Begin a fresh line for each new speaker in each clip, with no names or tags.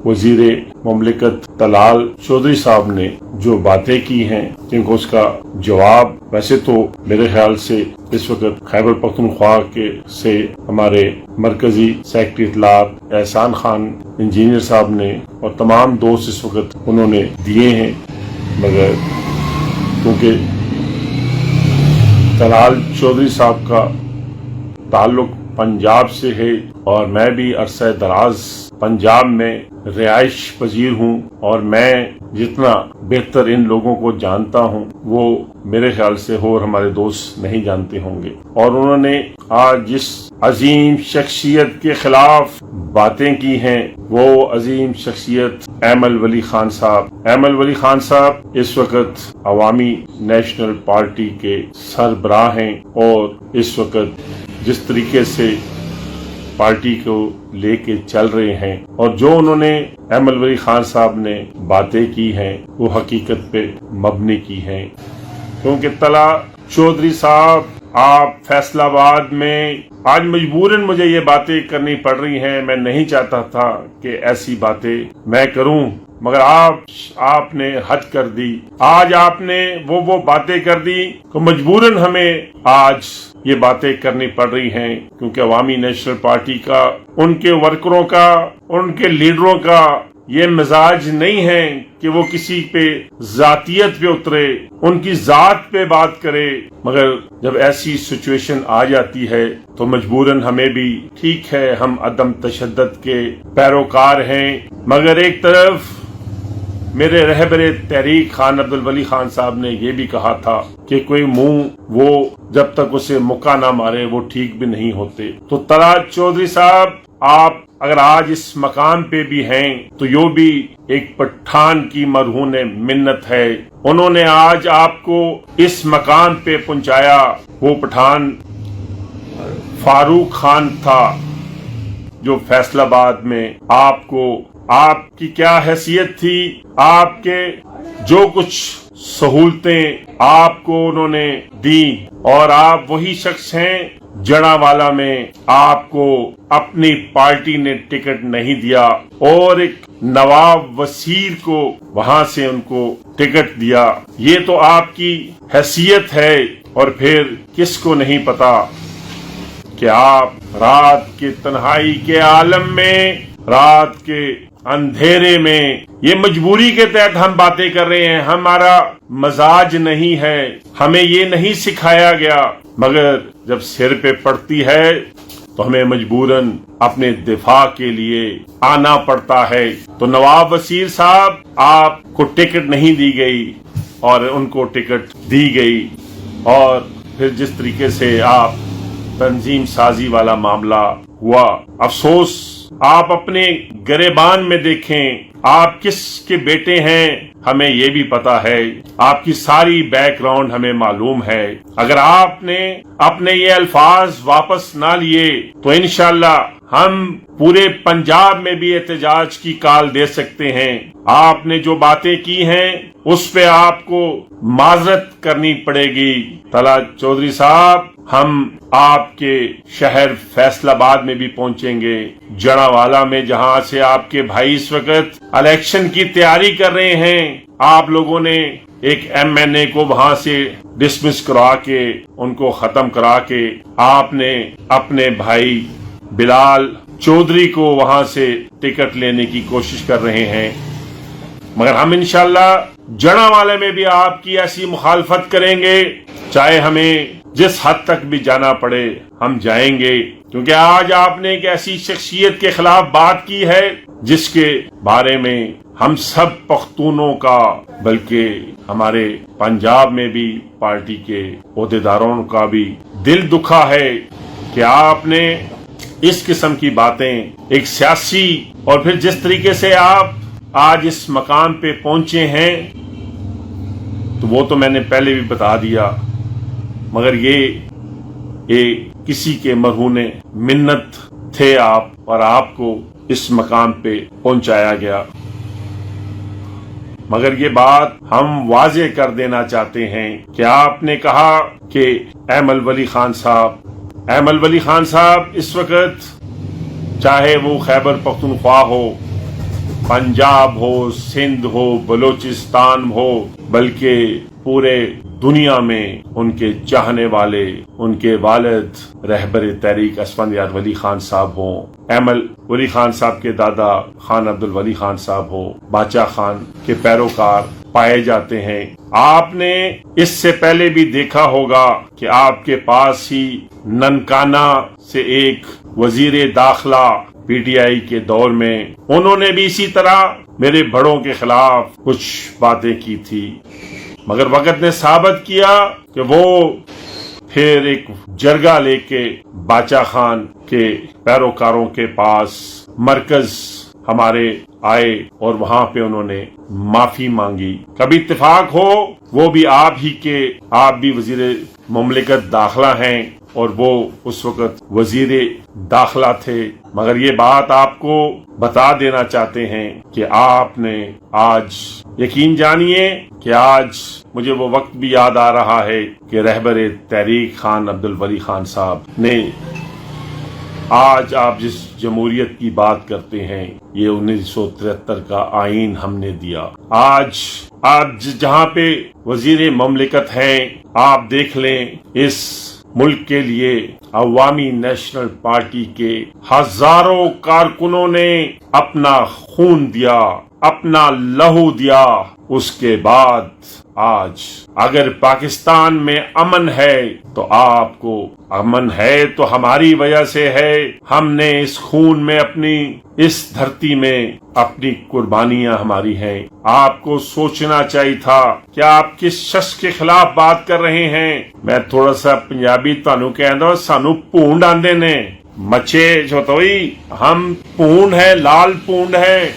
वजीर मुमलिकत तलाल चौधरी साहब ने जो बातें की हैं, क्योंकि उसका जवाब वैसे तो मेरे ख्याल से इस वक्त खैबर पख्तूनख्वा के से हमारे मरकजी सेक्रेटरी इत्तलात एहसान खान इंजीनियर साहब ने और तमाम दोस्त इस वक्त उन्होंने दिए हैं, मगर क्योंकि तलाल चौधरी साहब का ताल्लुक पंजाब से है और मैं भी अरसा दराज पंजाब में रिहाइश पजीर हूँ और मैं जितना बेहतर इन लोगों को जानता हूँ वो मेरे ख्याल से और हमारे दोस्त नहीं जानते होंगे। और उन्होंने आज जिस अजीम शख्सियत के खिलाफ बातें की हैं, वो अजीम शख्सियत एमल वली खान साहब। एमल वली खान साहब इस वक्त अवामी नेशनल पार्टी के सरबराह हैं और इस वक्त जिस तरीके से पार्टी को लेके चल रहे हैं और जो उन्होंने एमल वली खान साहब ने बातें की हैं वो हकीकत पे मबनी की हैं। क्योंकि तला चौधरी साहब, आप फैसलाबाद में आज मजबूरन मुझे ये बातें करनी पड़ रही हैं। मैं नहीं चाहता था कि ऐसी बातें मैं करूं, मगर आपने हद कर दी। आज आपने वो बातें कर दी तो मजबूरन हमें आज ये बातें करनी पड़ रही हैं, क्योंकि अवामी नेशनल पार्टी का, उनके वर्करों का, उनके लीडरों का ये मिजाज नहीं है कि वो किसी पे जातियत पे उतरे, उनकी जात पे बात करे। मगर जब ऐसी सिचुएशन आ जाती है तो मजबूरन हमें भी, ठीक है हम अदम तशद्दुद के पैरोकार हैं, मगर एक तरफ मेरे रहबरे तहरीक खान अब्दुल वली खान साहब ने ये भी कहा था कि कोई मुंह वो जब तक उसे मुक्का ना मारे वो ठीक भी नहीं होते। तो तलाल चौधरी साहब, आप अगर आज इस मकाम पे भी हैं तो यो भी एक पठान की मरहून मिन्नत है। उन्होंने आज आपको इस मकाम पे पहुंचाया। वो पठान फारूक खान था जो फैसलाबाद में आपकी क्या हैसियत थी, आपके जो कुछ सहूलतें आपको उन्होंने दी, और आप वही शख्स हैं जड़ावाला में आपको अपनी पार्टी ने टिकट नहीं दिया और एक नवाब वसीर को वहां से उनको टिकट दिया। ये तो आपकी हैसियत है। और फिर किसको नहीं पता कि आप रात के तन्हाई के आलम में, रात के अंधेरे में, ये मजबूरी के तहत हम बातें कर रहे हैं, हमारा मजाज नहीं है, हमें ये नहीं सिखाया गया, मगर जब सिर पे पड़ती है तो हमें मजबूरन अपने दिफा के लिए आना पड़ता है। तो नवाब वसीर साहब, आपको टिकट नहीं दी गई और उनको टिकट दी गई। और फिर जिस तरीके से आप तंजीम साजी वाला मामला हुआ, अफसोस आप अपने गरेबान में देखें, आप किसके बेटे हैं हमें ये भी पता है, आपकी सारी बैकग्राउंड हमें मालूम है। अगर आपने अपने ये अल्फाज वापस ना लिए तो इंशाल्लाह हम पूरे पंजाब में भी एहतजाज की कॉल दे सकते हैं। आपने जो बातें की हैं उस पे आपको माजरत करनी पड़ेगी। तलाल चौधरी साहब, हम आपके शहर फैसलाबाद में भी पहुंचेंगे, जड़ावाला में, जहां से आपके भाई इस वक्त इलेक्शन की तैयारी कर रहे हैं। आप लोगों ने एक MNA को वहां से डिसमिस करा के, उनको खत्म करा के, आपने अपने भाई बिलाल चौधरी को वहां से टिकट लेने की कोशिश कर रहे हैं। मगर हम इंशाल्लाह जड़ावाले में भी आपकी ऐसी मुखालफत करेंगे, चाहे हमें जिस हद तक भी जाना पड़े हम जाएंगे। क्योंकि आज आपने एक ऐसी शख्सियत के खिलाफ बात की है जिसके बारे में हम सब पख्तूनों का, बल्कि हमारे पंजाब में भी पार्टी के ओहदेदारों का भी दिल दुखा है कि आपने इस किस्म की बातें, एक सियासी, और फिर जिस तरीके से आप आज इस मकाम पे पहुंचे हैं तो वो तो मैंने पहले भी बता दिया, मगर ये किसी के मरहूने मिन्नत थे आप, और आपको इस मकाम पे पहुंचाया गया। मगर ये बात हम वाजे कर देना चाहते हैं कि आपने कहा कि एमल वली खान साहब इस वक्त, चाहे वो खैबर पख्तूनख्वा हो पंजाब हो, सिंध हो, बलूचिस्तान हो, बल्कि पूरे दुनिया में उनके चाहने वाले, उनके वालिद रहबर तहरीक असफंदयार वली खान साहब हो, एमल वली खान साहब के दादा खान अब्दुल वली खान साहब हो, बादशाह खान के पैरोकार पाए जाते हैं। आपने इससे पहले भी देखा होगा कि आपके पास ही ननकाना से एक वजीर दाखिला पीटीआई के दौर में, उन्होंने भी इसी तरह मेरे बड़ों के खिलाफ कुछ बातें की थी, मगर वक्त ने साबित किया कि वो फिर एक जरगा लेके बादशाह खान के पैरोकारों के पास मरकज हमारे आए और वहां पे उन्होंने माफी मांगी। कभी इत्तेफाक हो, वो भी आप भी वजीर मुमलिकत दाखिला हैं और वो उस वक्त वजीर दाखिला थे, मगर ये बात आपको बता देना चाहते हैं कि आपने आज यकीन जानिए कि आज मुझे वो वक्त भी याद आ रहा है कि रहबर तहरीक खान अब्दुल वली खान साहब ने, आज आप जिस जमहूरियत की बात करते हैं, ये 1973 का आईन हमने दिया। आज आप जहां पे वजीर मुमलिकत हैं, आप देख लें इस मुल्क के लिए अवामी नेशनल पार्टी के हजारों कारकुनों ने अपना खून दिया, अपना लहू दिया। उसके बाद आज अगर पाकिस्तान में अमन है तो आपको अमन है तो हमारी वजह से है। हमने इस खून में अपनी, इस धरती में अपनी कुर्बानियां हमारी हैं। आपको सोचना चाहिए था कि आप किस शख्स के खिलाफ बात कर रहे हैं। मैं थोड़ा सा पंजाबी ਤੁਹਾਨੂੰ ਕਹਿੰਦਾ, ਸਾਨੂੰ ਭੂੰਡ ਆਂਦੇ ਨੇ, ਮੱਛੇ ਛੋਤੋਈ हम ਭੂੰਡ है, लाल ਭੂੰਡ है।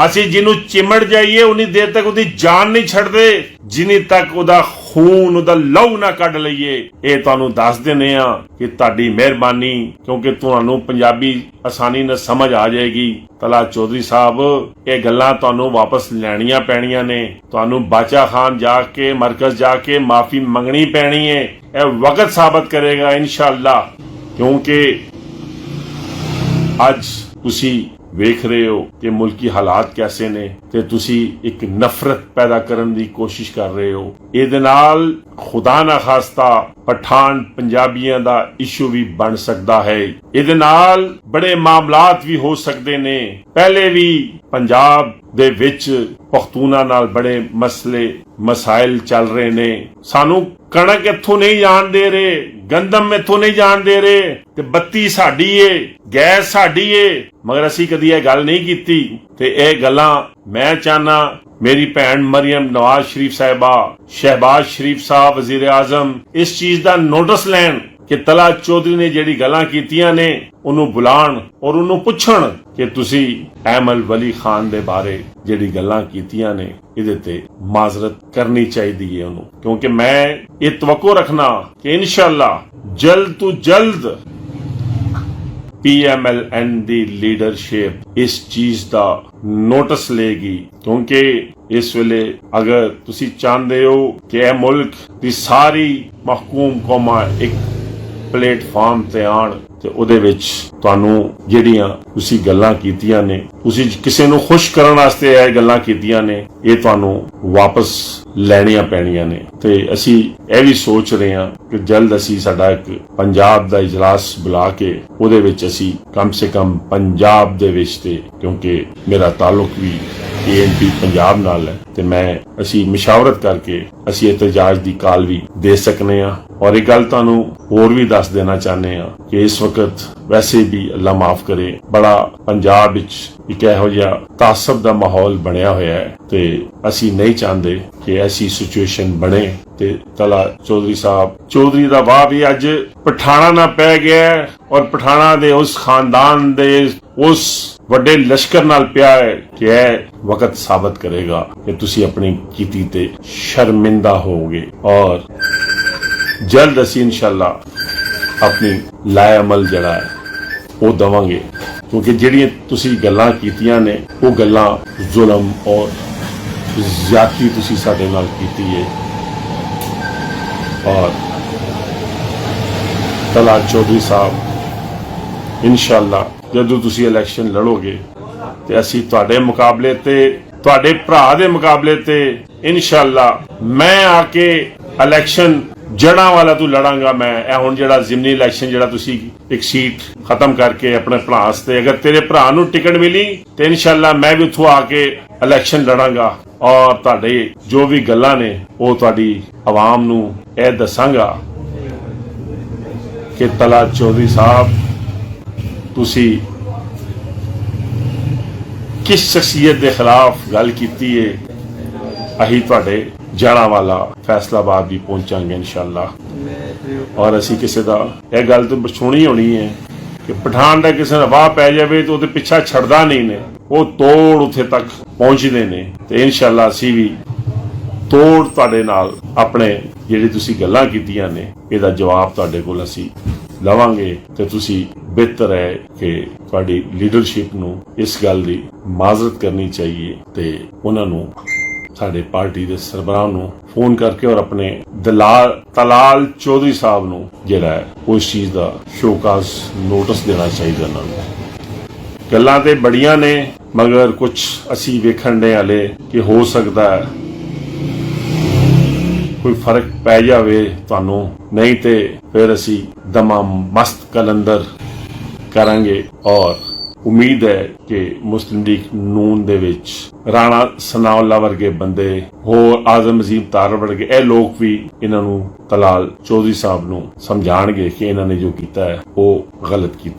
ਅਸੀਂ ਜਿਹਨੂੰ ਚਿਮੜ ਜਾਈਏ ਉਨੀ ਦੇਰ ਤੱਕ ਉਹਦੀ ਜਾਨ ਨਹੀਂ ਛੱਡਦੇ ਜਿੰਨੀ ਤੱਕ ਉਹਦਾ ਖੂਨ, ਉਹਦਾ ਲਹੂ ਨਾ ਕੱਢ ਲਈਏ। ਇਹ ਤੁਹਾਨੂੰ ਦੱਸ ਦਿੰਦੇ ਆ ਕਿ ਤੁਹਾਡੀ ਮਿਹਰਬਾਨੀ, ਕਿਉਂਕਿ ਤੁਹਾਨੂੰ ਪੰਜਾਬੀ ਆਸਾਨੀ ਨਾਲ ਸਮਝ ਆ ਜਾਏਗੀ। ਤਲਾ ਚੌਧਰੀ ਸਾਹਿਬ, ਇਹ ਗੱਲਾਂ ਤੁਹਾਨੂੰ ਵਾਪਸ ਲੈਣੀਆਂ ਪੈਣੀਆਂ ਨੇ। ਤੁਹਾਨੂੰ ਬਾਦਸ਼ਾਹ ਖਾਨ ਜਾ ਕੇ ਮਰਕਜ਼ ਜਾ ਕੇ ਮਾਫੀ ਮੰਗਣੀ ਪੈਣੀ ਹੈ। ਇਹ ਵਕਤ ਸਾਬਤ ਕਰੇਗਾ ਇਨਸ਼ਾਅੱਲਾ, ਕਿਉਂਕਿ ਅੱਜ ਤੁਸੀਂ ਵੇਖ ਰਹੇ ਹੋ ਕਿ ਮੁਲਕੀ ਹਾਲਾਤ ਕੈਸੇ ਨੇ ਤੇ ਤੁਸੀਂ ਇੱਕ ਨਫ਼ਰਤ ਪੈਦਾ ਕਰਨ ਦੀ ਕੋਸ਼ਿਸ਼ ਕਰ ਰਹੇ ਹੋ। ਇਹਦੇ ਨਾਲ ਖੁਦਾ ਨਾ ਖਾਸਤਾ ਪਠਾਨ ਪੰਜਾਬੀਆਂ ਦਾ ਇਸ਼ੂ ਵੀ ਬਣ ਸਕਦਾ ਹੈ। ਇਹਦੇ ਨਾਲ ਬੜੇ ਮਾਮਲਾਤ ਵੀ ਹੋ ਸਕਦੇ ਨੇ। ਪਹਿਲੇ ਵੀ ਪੰਜਾਬ ਦੇ ਵਿੱਚ ਪਖਤੂਨਾ ਨਾਲ ਬੜੇ ਮਸਾਇਲ ਚੱਲ ਰਹੇ ਨੇ। ਸਾਨੂੰ ਕਣਕ ਇੱਥੋਂ ਨਹੀਂ ਜਾਣ ਦੇ ਰਹੇ, ਗੰਦਮ ਇੱਥੋਂ ਨਹੀਂ ਜਾਣ ਦੇ ਰਹੇ ਤੇ ਬੱਤੀ ਸਾਡੀ ਏ, ਗੈਸ ਸਾਡੀ ਏ, ਮਗਰ ਅਸੀਂ ਕਦੀ ਇਹ ਗੱਲ ਨਹੀਂ ਕੀਤੀ। ਤੇ ਇਹ ਗੱਲਾਂ ਮੈਂ ਚਾਹਨਾ ਮੇਰੀ ਭੈਣ ਮਰੀਮ ਨਵਾਜ਼ ਸ਼ਰੀਫ ਸਾਹਿਬਾ, ਸ਼ਹਿਬਾਜ਼ ਸ਼ਰੀਫ ਸਾਹਿਬ ਵਜ਼ੀਰ ਆਜ਼ਮ ਇਸ ਚੀਜ਼ ਦਾ ਨੋਟਿਸ ਲੈਣ ਕਿ ਤਲਾ ਚੌਧਰੀ ਨੇ ਜਿਹੜੀ ਗੱਲਾਂ ਕੀਤੀਆਂ ਨੇ ਉਹਨੂੰ ਬੁਲਾਣ ਔਰ ਉਹਨੂੰ ਪੁੱਛਣ ਕਿ ਤੁਸੀਂ ਐਮਲ ਵਲੀ ਖਾਨ ਦੇ ਬਾਰੇ ਜਿਹੜੀ ਗੱਲਾਂ ਕੀਤੀਆਂ ਨੇ ਇਹਦੇ ਤੇ ਮਾਜ਼ਰਤ ਕਰਨੀ ਚਾਹੀਦੀ ਹੈ ਉਹਨੂੰ। ਕਿਉਂਕਿ ਮੈਂ ਇਹ ਤਵੱਕੋ ਰੱਖਣਾ ਕਿ ਇਨਸ਼ਾਅੱਲਾ ਜਲਦ ਤੋਂ ਜਲਦ PMLN ਦੀ ਲੀਡਰਸ਼ਿਪ ਇਸ ਚੀਜ਼ ਦਾ ਨੋਟਿਸ ਲਏਗੀ। ਕਿਉਂਕਿ ਇਸ ਵੇਲੇ ਅਗਰ ਤੁਸੀਂ ਚਾਹੁੰਦੇ ਹੋ ਕਿ ਇਹ ਮੁਲਕ ਦੀ ਸਾਰੀ ਮਹਕੂਮ ਕੌਮਾਂ ਇੱਕ ਪਲੇਟਫਾਰਮ ਤੇ ਆਣ ਤੇ ਉਹਦੇ ਵਿੱਚ ਤੁਹਾਨੂੰ ਜਿਹੜੀਆਂ ਤੁਸੀਂ ਗੱਲਾਂ ਕੀਤੀਆਂ ਨੇ, ਤੁਸੀਂ ਕਿਸੇ ਨੂੰ ਖੁਸ਼ ਕਰਨ ਵਾਸਤੇ ਇਹ ਗੱਲਾਂ ਕੀਤੀਆਂ ਨੇ, ਇਹ ਤੁਹਾਨੂੰ ਵਾਪਸ ਲੈਣੀਆਂ ਪੈਣੀਆਂ ਨੇ। ਤੇ ਅਸੀਂ ਇਹ ਵੀ ਸੋਚ ਰਹੇ ਹਾਂ ਕਿ ਜਲਦ ਅਸੀਂ ਸਾਡਾ ਇੱਕ ਪੰਜਾਬ ਦਾ ਇਜਲਾਸ ਬੁਲਾ ਕੇ ਉਹਦੇ ਵਿੱਚ ਅਸੀਂ ਕਮ ਸੇ ਕਮ ਪੰਜਾਬ ਦੇ ਵਿੱਚ, ਤੇ ਕਿਉਂਕਿ ਮੇਰਾ ਤਾਲੁਕ ਵੀ ANP ਪੰਜਾਬ ਨਾਲ ਹੈ ਤੇ ਅਸੀਂ ਮਸ਼ਾਵਰਤ ਕਰਕੇ ਅਸੀਂ ਇਤਜਾਜ ਦੀ ਕਾਲ ਵੀ ਦੇ ਸਕਨੇ ਆ। ਔਰ ਇਹ ਗੱਲ ਤੁਹਾਨੂੰ ਹੋਰ ਵੀ ਦੱਸ ਦੇਣਾ ਚਾਹੁੰਦੇ ਆ ਕਿ ਇਸ ਵਕਤ ਵੈਸੇ ਵੀ ਅੱਲਾ ਮਾਫ ਕਰੇ ਬੜਾ ਪੰਜਾਬ ਵਿੱਚ ਇੱਕ ਇਹੋ ਜਿਹਾ ਤਾਸਬ ਦਾ ਮਾਹੌਲ ਬਣਿਆ ਹੋਇਆ ਹੈ ਤੇ ਅਸੀਂ ਨਹੀਂ ਚਾਹੁੰਦੇ ਕਿ ਐਸੀ ਸਿਚੁਏਸ਼ਨ ਬਣੇ ਤੇ ਤਲਾ ਚੌਧਰੀ ਸਾਹਿਬ, ਚੌਧਰੀ ਦਾ ਵਾਹ ਵੀ ਅੱਜ ਪਠਾਣਾ ਨਾ ਪੈ ਗਿਆ ਔਰ ਪਠਾਣਾ ਦੇ ਉਸ ਖਾਨਦਾਨ ਦੇ ਉਸ ਵੱਡੇ ਲਸ਼ਕਰ ਨਾਲ ਪਿਆ ਹੈ ਕਿ ਇਹ ਵਕਤ ਸਾਬਤ ਕਰੇਗਾ ਕਿ ਤੁਸੀਂ ਆਪਣੀ ਕੀਤੀ ਤੇ ਸ਼ਰਮਿੰਦਾ ਹੋਵੋਗੇ। ਔਰ ਜਲਦ ਅਸੀਂ ਇਨਸ਼ਾਅੱਲਾ ਆਪਣੀ ਲਾਇ ਅਮਲ ਜਿਹੜਾ ਹੈ ਉਹ ਦਵਾਂਗੇ, ਕਿਉਂਕਿ ਜਿਹੜੀਆਂ ਤੁਸੀਂ ਗੱਲਾਂ ਕੀਤੀਆਂ ਨੇ ਉਹ ਗੱਲਾਂ ਜ਼ੁਲਮ ਔਰ ਜ਼ਿਆਦਤੀ ਤੁਸੀਂ ਸਾਡੇ ਨਾਲ ਕੀਤੀ ਹੈ। ਔਰ ਤਲਾ ਚੌਧਰੀ ਸਾਹਿਬ, ਇਨਸ਼ਾਅੱਲਾ ਜਦੋਂ ਤੁਸੀਂ ਇਲੈਕਸ਼ਨ ਲੜੋਗੇ ਤੇ ਅਸੀਂ ਤੁਹਾਡੇ ਮੁਕਾਬਲੇ ਤੇ, ਤੁਹਾਡੇ ਭਰਾ ਦੇ ਮੁਕਾਬਲੇ ਤੇ ਇਨਸ਼ਾਅੱਲਾ ਮੈਂ ਆ ਕੇ ਇਲੈਕਸ਼ਨ ਜੜਾਂ ਵਾਲਾ ਤੂੰ ਲੜਾਂਗਾ। ਮੈਂ ਇਹ ਹੁਣ ਜਿਹੜਾ ਜ਼ਿਮਨੀ ਇਲੈਕਸ਼ਨ ਜਿਹੜਾ ਤੁਸੀਂ ਇੱਕ ਸੀਟ ਖਤਮ ਕਰਕੇ ਆਪਣੇ ਭਰਾ ਵਾਸਤੇ, ਅਗਰ ਤੇਰੇ ਭਰਾ ਨੂੰ ਟਿਕਟ ਮਿਲੀ ਤੇ ਇਨਸ਼ਾਅੱਲਾ ਮੈਂ ਵੀ ਉੱਥੋਂ ਆ ਕੇ ਇਲੈਕਸ਼ਨ ਲੜਾਂਗਾ ਔਰ ਤੁਹਾਡੇ ਜੋ ਵੀ ਗੱਲਾਂ ਨੇ ਉਹ ਤੁਹਾਡੀ ਆਵਾਮ ਨੂੰ ਇਹ ਦੱਸਾਂਗਾ ਕਿ ਤਲਾ ਚੌਧਰੀ ਸਾਹਿਬ ਤੁਸੀਂ ਕਿਸ ਸ਼ਖਸੀਅਤ ਦੇ ਖਿਲਾਫ ਗੱਲ ਕੀਤੀ ਹੈ। ਅਸੀਂ ਤੁਹਾਡੇ ਜੜਾਂ ਵਾਲਾ ਫੈਸਲਾਬਾਦ ਵੀ ਪਹੁੰਚਾਂਗੇ ਇਨਸ਼ਾਅੱਲਾ। ਔਰ ਅਸੀਂ ਕਿਸੇ ਦਾ ਇਹ ਗੱਲ ਤਾਂ ਸੁਣੀ ਹੋਣੀ ਹੈ ਕਿ ਪਠਾਨ ਦਾ ਕਿਸੇ ਦਾ ਵਾਹ ਪੈ ਜਾਵੇ ਤਾਂ ਉਹਦੇ ਪਿੱਛਾ ਛੱਡਦਾ ਨਹੀਂ ਨੇ, ਉਹ ਤੋੜ ਉੱਥੇ ਤੱਕ ਪਹੁੰਚਦੇ ਨੇ। ਤੇ ਇਨਸ਼ਾਅੱਲਾ ਅਸੀਂ ਵੀ ਤੋੜ ਤੁਹਾਡੇ ਨਾਲ ਆਪਣੇ ਜਿਹੜੀ ਤੁਸੀਂ ਗੱਲਾਂ ਕੀਤੀਆਂ ਨੇ ਇਹਦਾ ਜਵਾਬ ਤੁਹਾਡੇ ਕੋਲ ਅਸੀਂ ਲਵਾਂਗੇ। ਤੇ ਤੁਸੀਂ ਬਿਹਤਰ ਹੈ ਕਿ ਤੁਹਾਡੀ ਲੀਡਰਸ਼ਿਪ ਨੂੰ ਇਸ ਗੱਲ ਦੀ ਮਾਜ਼ਰਤ ਕਰਨੀ ਚਾਹੀਏ ਤੇ ਉਹਨਾਂ ਨੂੰ ਸਾਡੇ ਪਾਰਟੀ ਦੇ ਸਰਬਰਾਹ ਨੂੰ ਫੋਨ ਕਰਕੇ ਔਰ ਆਪਣੇ ਤਲਾਲ ਚੌਧਰੀ ਸਾਹਿਬ ਨੂੰ ਜਿਹੜਾ ਹੈ ਉਸ ਚੀਜ਼ ਦਾ ਸ਼ੋਕਾਜ਼ ਨੋਟਿਸ ਦੇਣਾ ਚਾਹੀਦਾ ਉਹਨਾਂ ਨੂੰ। ਗੱਲਾਂ ਤੇ ਬੜੀਆਂ ਨੇ ਮਗਰ ਕੁਝ ਅਸੀਂ ਵੇਖਣ ਦੇ ਹਾਲੇ ਕਿ ਹੋ ਸਕਦਾ ਹੈ ਕੋਈ ਫਰਕ ਪੈ ਜਾਵੇ ਤੁਹਾਨੂੰ, ਨਹੀਂ ਤੇ ਫਿਰ ਅਸੀਂ ਦਮਾ ਮਸਤ ਕਲੰਦਰ ਕਰਾਂਗੇ। ਔਰ ਉਮੀਦ ਹੈ ਕਿ ਮੁਸਲਿਮ ਲੀਗ ਨੂਨ ਦੇ ਵਿੱਚ ਰਾਣਾ ਸਨਾਉੱਲਾ ਵਰਗੇ ਬੰਦੇ, ਹੋਰ ਆਜ਼ਮ ਅਜ਼ੀਮ ਤਾਰ ਵਰਗੇ ਇਹ ਲੋਕ ਵੀ ਇਹਨਾਂ ਨੂੰ ਤਲਾਲ ਚੌਧਰੀ ਸਾਹਿਬ ਨੂੰ ਸਮਝਾਣਗੇ ਕਿ ਇਹਨਾਂ ਨੇ ਜੋ ਕੀਤਾ ਹੈ ਉਹ ਗਲਤ ਕੀਤਾ।